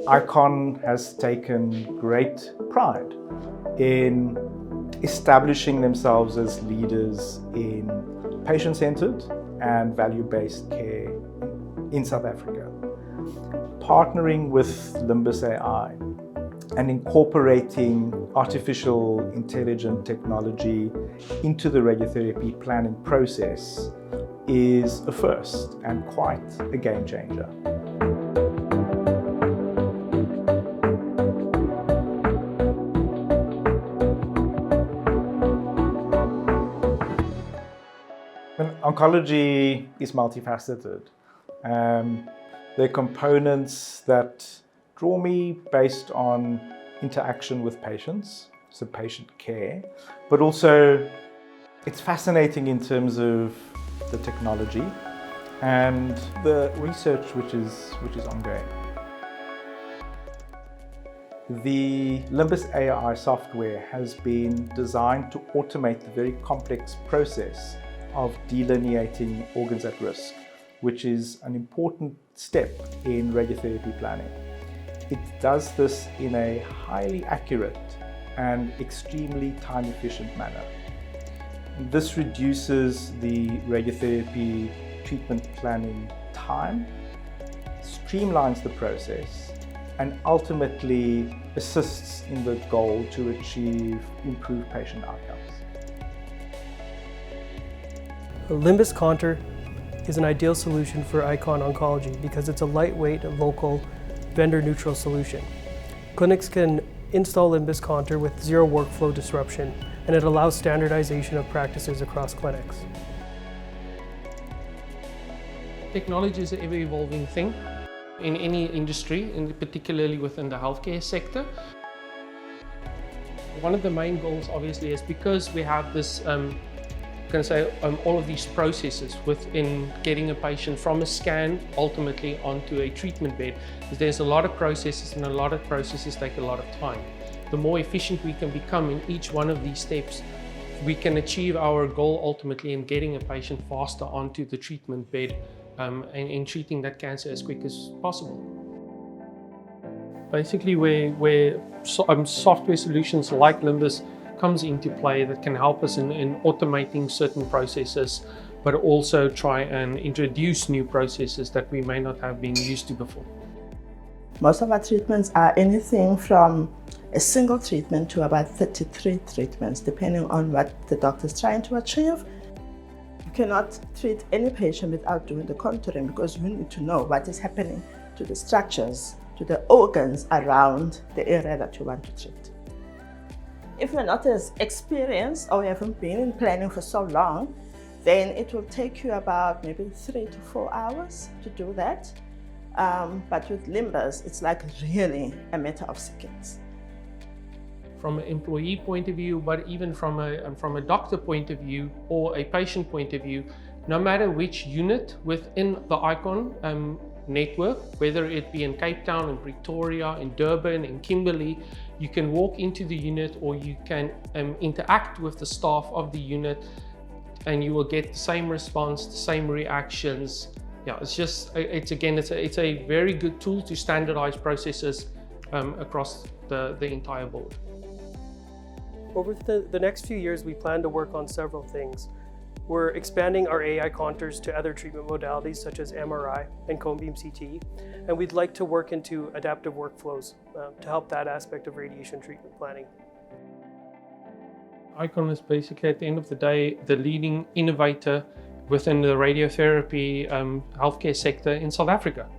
Icon has taken great pride in establishing themselves as leaders in patient-centered and value-based care in South Africa. Partnering with Limbus AI and incorporating artificial intelligence technology into the radiotherapy planning process is a first and quite a game changer. Oncology is multifaceted. There are components that draw me based on interaction with patients, so patient care, but also it's fascinating in terms of the technology and the research which is ongoing. The Limbus AI software has been designed to automate the very complex process of delineating organs at risk, which is an important step in radiotherapy planning. It does this in a highly accurate and extremely time-efficient manner. This reduces the radiotherapy treatment planning time, streamlines the process, and ultimately assists in the goal to achieve improved patient outcomes. Limbus Contour is an ideal solution for Icon Oncology because it's a lightweight, local, vendor-neutral solution. Clinics can install Limbus Contour with zero workflow disruption, and it allows standardization of practices across clinics. Technology is an ever-evolving thing in any industry, and particularly within the healthcare sector. One of the main goals, obviously, is because we have this all of these processes within getting a patient from a scan ultimately onto a treatment bed. There's a lot of processes, and a lot of processes take a lot of time. The more efficient we can become in each one of these steps, we can achieve our goal ultimately in getting a patient faster onto the treatment bed and in treating that cancer as quick as possible. Basically where software solutions like Limbus comes into play that can help us in automating certain processes, but also try and introduce new processes that we may not have been used to before. Most of our treatments are anything from a single treatment to about 33 treatments, depending on what the doctor is trying to achieve. You cannot treat any patient without doing the contouring because you need to know what is happening to the structures, to the organs around the area that you want to treat. If you're not as experienced or you haven't been in planning for so long, then it will take you about maybe 3 to 4 hours to do that. But with Limbus, it's like really a matter of seconds. From an employee point of view, but even from a doctor point of view or a patient point of view, no matter which unit within the Icon network, whether it be in Cape Town, in Pretoria, in Durban, in Kimberley, you can walk into the unit or you can interact with the staff of the unit and you will get the same response, the same reactions. Yeah, it's a very good tool to standardize processes across the entire board. Over the next few years, we plan to work on several things. We're expanding our AI contours to other treatment modalities such as MRI and cone beam CT, and we'd like to work into adaptive workflows to help that aspect of radiation treatment planning. Icon is basically, at the end of the day, the leading innovator within the radiotherapy healthcare sector in South Africa.